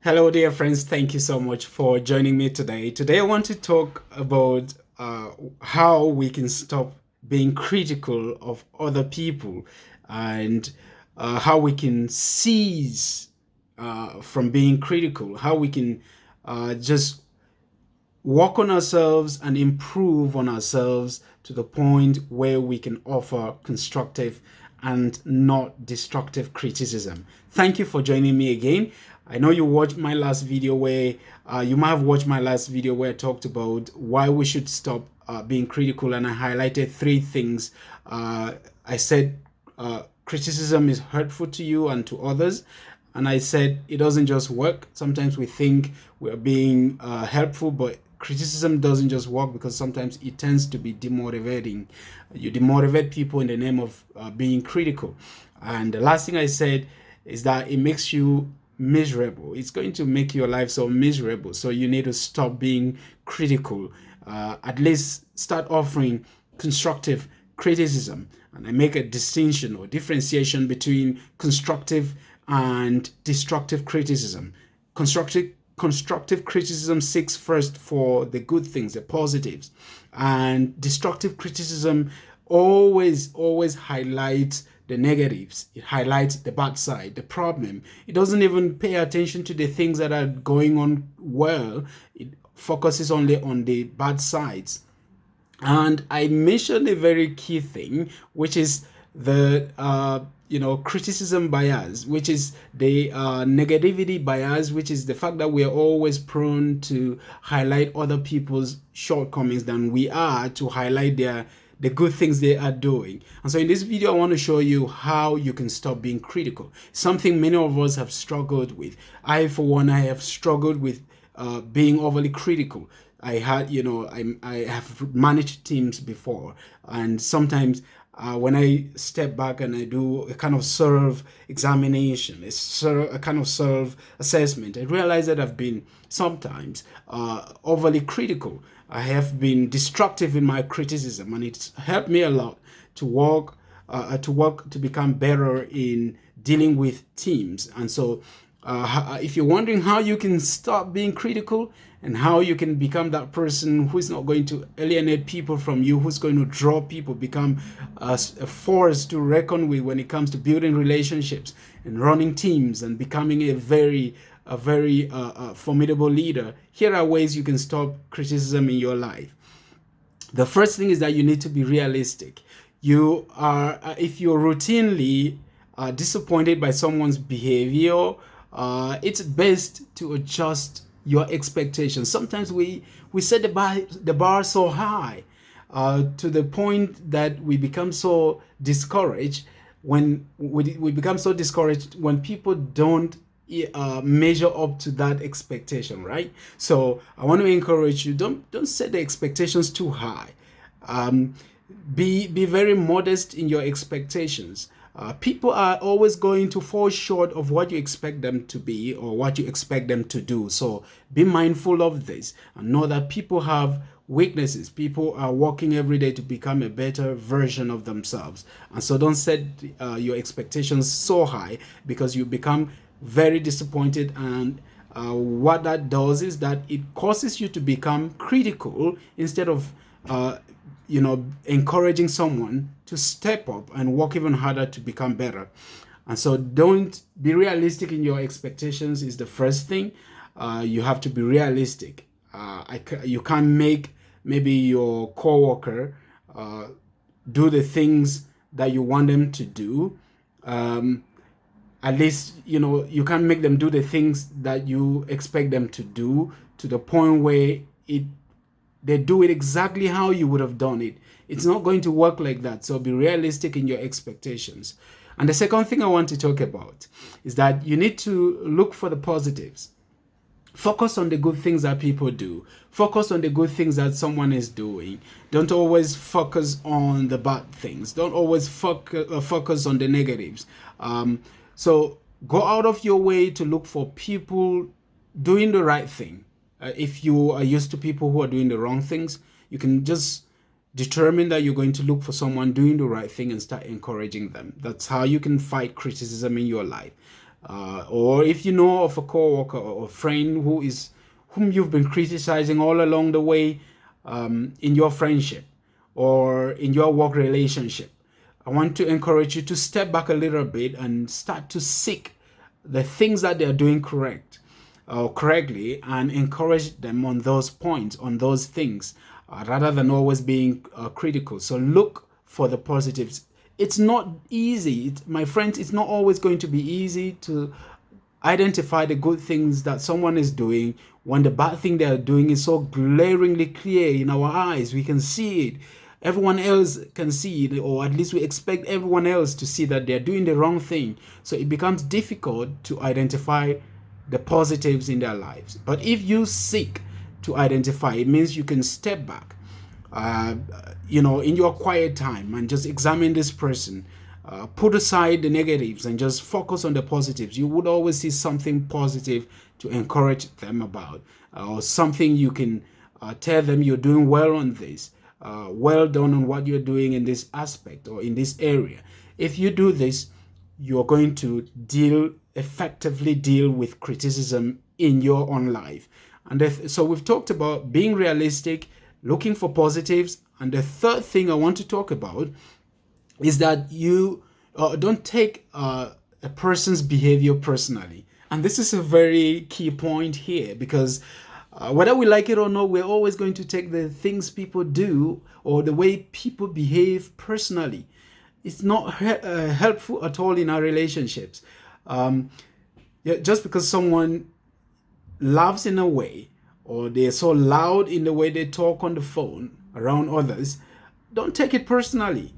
Hello, dear friends. Thank you so much for joining me today. Today, I want to talk about how we can stop being critical of other people and how we can cease from being critical, how we can just work on ourselves and improve on ourselves to the point where we can offer constructive and not destructive criticism. Thank you for joining me again. I know you watched my last video where you might have watched my last video where I talked about why we should stop being critical, and I highlighted three things. I said criticism is hurtful to you and to others. And I said it doesn't just work. Sometimes we think we're being helpful, but criticism doesn't just work because sometimes it tends to be demotivating. You demotivate people in the name of being critical. And the last thing I said is that it makes you miserable. It's going to make your life so miserable. So you need to stop being critical. At least start offering constructive criticism. And I make a distinction or differentiation between constructive and destructive criticism. Constructive criticism seeks first for the good things, the positives, and destructive criticism always highlights the negatives. It highlights the bad side, the problem. It doesn't even pay attention to the things that are going on well. It focuses only on the bad sides. And I mentioned a very key thing, which is the criticism bias, which is the negativity bias, which is the fact that we are always prone to highlight other people's shortcomings than we are to highlight the good things they are doing. And so in this video, I want to show you how you can stop being critical. Something many of us have struggled with. I, for one, I have struggled with being overly critical. I had, I have managed teams before, and sometimes when I step back and I do a kind of self examination, a kind of self assessment, I realize that I've been sometimes overly critical. I have been destructive in my criticism, and it's helped me a lot to work to become better in dealing with teams. And so if you're wondering how you can stop being critical and how you can become that person who is not going to alienate people from you, who's going to draw people, become a force to reckon with when it comes to building relationships and running teams and becoming a very formidable leader, here are ways you can stop criticism in your life. The first thing is that you need to be realistic. If you're routinely disappointed by someone's behavior, it's best to adjust your expectations. Sometimes we set the bar so high to the point that we become so discouraged when we become so discouraged when people don't measure up to that expectation, right? So I want to encourage you, don't set the expectations too high. Be very modest in your expectations. People are always going to fall short of what you expect them to be or what you expect them to do. So be mindful of this and know that people have weaknesses. People are working every day to become a better version of themselves. And so don't set your expectations so high, because you become very disappointed. And what that does is that it causes you to become critical instead of encouraging someone to step up and work even harder to become better. And so don't be realistic in your expectations is the first thing. You have to be realistic. You can't make maybe your coworker do the things that you want them to do. At least, you can't make them do the things that you expect them to do to the point where they do it exactly how you would have done it. It's not going to work like that. So be realistic in your expectations. And the second thing I want to talk about is that you need to look for the positives. Focus on the good things that people do. Focus on the good things that someone is doing. Don't always focus on the bad things. Don't always focus on the negatives. So go out of your way to look for people doing the right thing. If you are used to people who are doing the wrong things, you can just determine that you're going to look for someone doing the right thing and start encouraging them. That's how you can fight criticism in your life. Or if you know of a coworker or a friend whom you've been criticizing all along the way, in your friendship or in your work relationship, I want to encourage you to step back a little bit and start to seek the things that they're doing correctly, and encourage them on those points, on those things, rather than always being critical. So look for the positives. It's not easy, my friends. It's not always going to be easy to identify the good things that someone is doing when the bad thing they are doing is so glaringly clear in our eyes. We can see it. Everyone else can see it, or at least we expect everyone else to see that they're doing the wrong thing. So it becomes difficult to identify the positives in their lives. But if you seek to identify, it means you can step back, uh, in your quiet time, and just examine this person. Put aside the negatives and just focus on the positives. You would always see something positive to encourage them about, or something you can tell them you're doing well on this, well done on what you're doing in this aspect or in this area. If you do this, you're going to effectively deal with criticism in your own life. And so we've talked about being realistic, looking for positives. And the third thing I want to talk about is that you don't take a person's behavior personally. And this is a very key point here, because whether we like it or not, we're always going to take the things people do or the way people behave personally. It's not helpful at all in our relationships. Just because someone laughs in a way, or they're so loud in the way they talk on the phone around others, don't take it personally.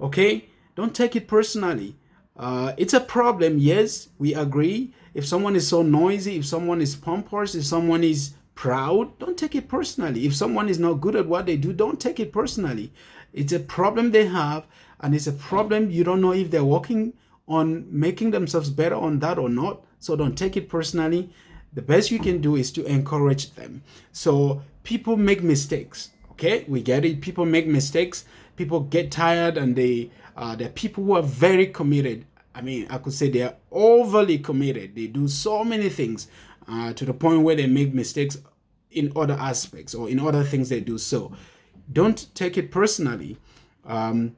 Okay? Don't take it personally. It's a problem, yes, we agree. If someone is so noisy, if someone is pompous, if someone is proud, don't take it personally. If someone is not good at what they do, don't take it personally. It's a problem they have, and it's a problem you don't know if they're working on making themselves better on that or not. So don't take it personally. The best you can do is to encourage them. So people make mistakes. Okay, we get it. People make mistakes. People get tired, and there are people who are very committed. I mean, I could say they are overly committed. They do so many things to the point where they make mistakes in other aspects or in other things they do. So don't take it personally. Don't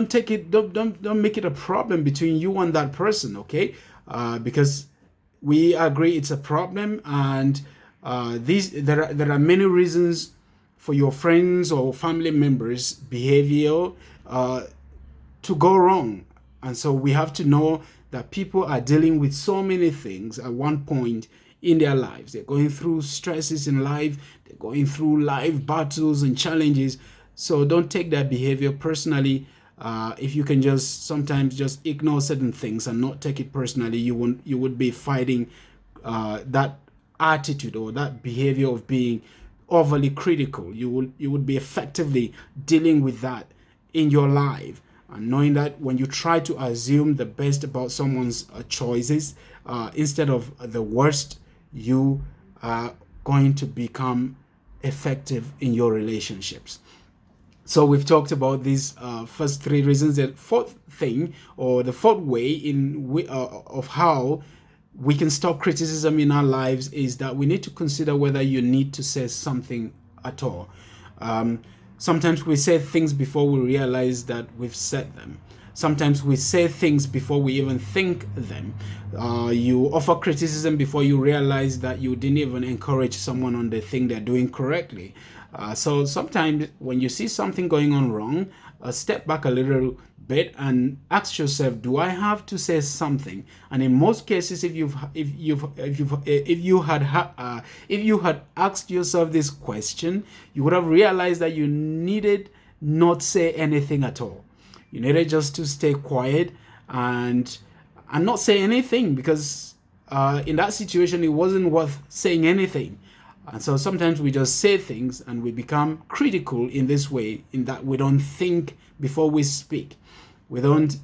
take it. Don't make it a problem between you and that person. Okay, because we agree it's a problem, and there are many reasons for your friends or family members' behavior to go wrong. And so we have to know that people are dealing with so many things at one point in their lives. They're going through stresses in life, they're going through life battles and challenges. So don't take that behavior personally. If you can just sometimes just ignore certain things and not take it personally, you would be fighting that attitude or that behavior of being overly critical. You would be effectively dealing with that in your life, and knowing that when you try to assume the best about someone's choices instead of the worst, you are going to become effective in your relationships. So we've talked about these first three reasons. The fourth thing, or the fourth way of how we can stop criticism in our lives, is that we need to consider whether you need to say something at all. Sometimes we say things before we realize that we've said them. Sometimes we say things before we even think them. You offer criticism before you realize that you didn't even encourage someone on the thing they're doing correctly. So sometimes when you see something going on wrong, step back a little bit and ask yourself, do I have to say something? And in most cases, if you had asked yourself this question, you would have realized that you needed not say anything at all. You needed just to stay quiet and not say anything, because in that situation it wasn't worth saying anything. And so sometimes we just say things and we become critical in this way, in that we don't think before we speak. We don't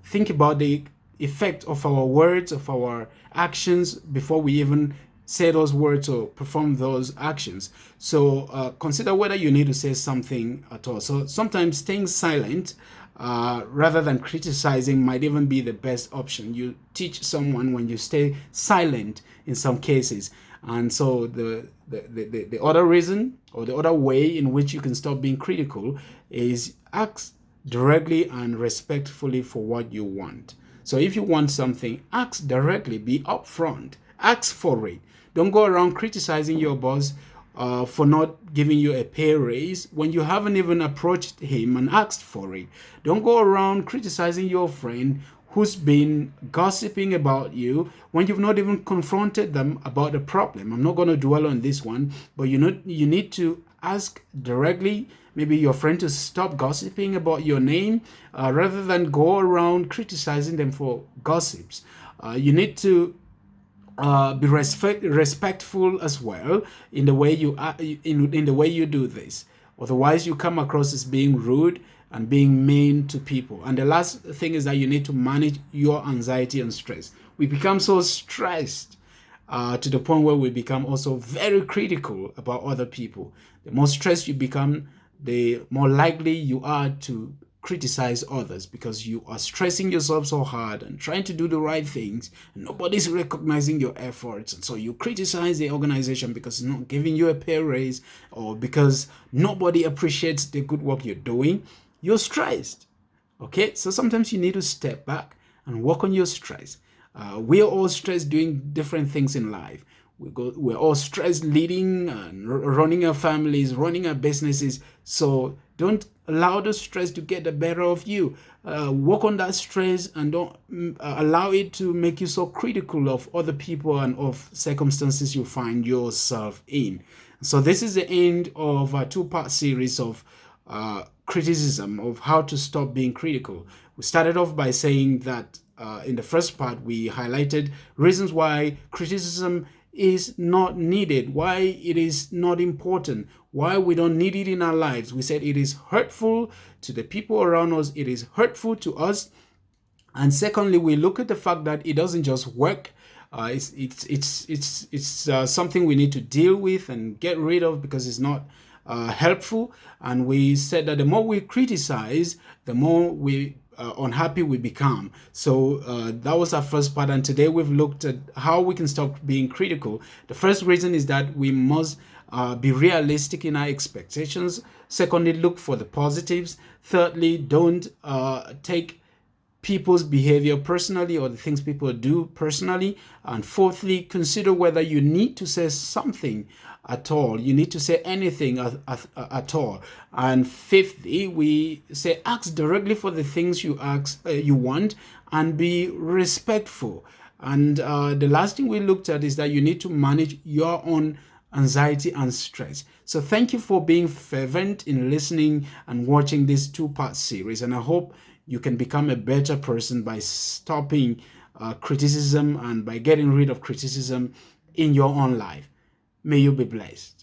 think about the effect of our words, of our actions, before we even say those words or perform those actions. So consider whether you need to say something at all. So sometimes staying silent rather than criticizing might even be the best option. You teach someone when you stay silent in some cases. And so the other reason, or the other way in which you can stop being critical, is ask directly and respectfully for what you want. So if you want something, ask directly, be upfront, ask for it. Don't go around criticizing your boss for not giving you a pay raise when you haven't even approached him and asked for it. Don't go around criticizing your friend who's been gossiping about you when you've not even confronted them about the problem. I'm not going to dwell on this one, but you need to ask directly, maybe your friend, to stop gossiping about your name, rather than go around criticizing them for gossips. You need to be respectful as well in the way you in the way you do this. Otherwise, you come across as being rude and being mean to people. And the last thing is that you need to manage your anxiety and stress. We become so stressed to the point where we become also very critical about other people. The more stressed you become, the more likely you are to criticize others, because you are stressing yourself so hard and trying to do the right things, and nobody's recognizing your efforts. And so you criticize the organization because it's not giving you a pay raise, or because nobody appreciates the good work you're doing. You're stressed. Okay, so sometimes you need to step back and work on your stress. We're all stressed doing different things in life. We're all stressed leading and running our families, running our businesses. So don't allow the stress to get the better of you. Work on that stress, and don't allow it to make you so critical of other people and of circumstances you find yourself in. So this is the end of a two-part series of criticism, of how to stop being critical. We started off by saying that in the first part, we highlighted reasons why criticism is not needed, why it is not important, why we don't need it in our lives. We said it is hurtful to the people around us, it is hurtful to us. And secondly, we look at the fact that it doesn't just work. It's something we need to deal with and get rid of, because it's not helpful. And we said that the more we criticize, the more we unhappy we become. So that was our first part, and today we've looked at how we can stop being critical. The first reason is that we must be realistic in our expectations. Secondly, look for the positives. Thirdly, don't take people's behavior personally, or the things people do personally. And fourthly, consider whether you need to say something at all. You need to say anything at all. And fifthly, we say ask directly for the things you want, and be respectful. And the last thing we looked at is that you need to manage your own anxiety and stress. So thank you for being fervent in listening and watching this two-part series, and I hope you can become a better person by stopping criticism and by getting rid of criticism in your own life. May you be blessed.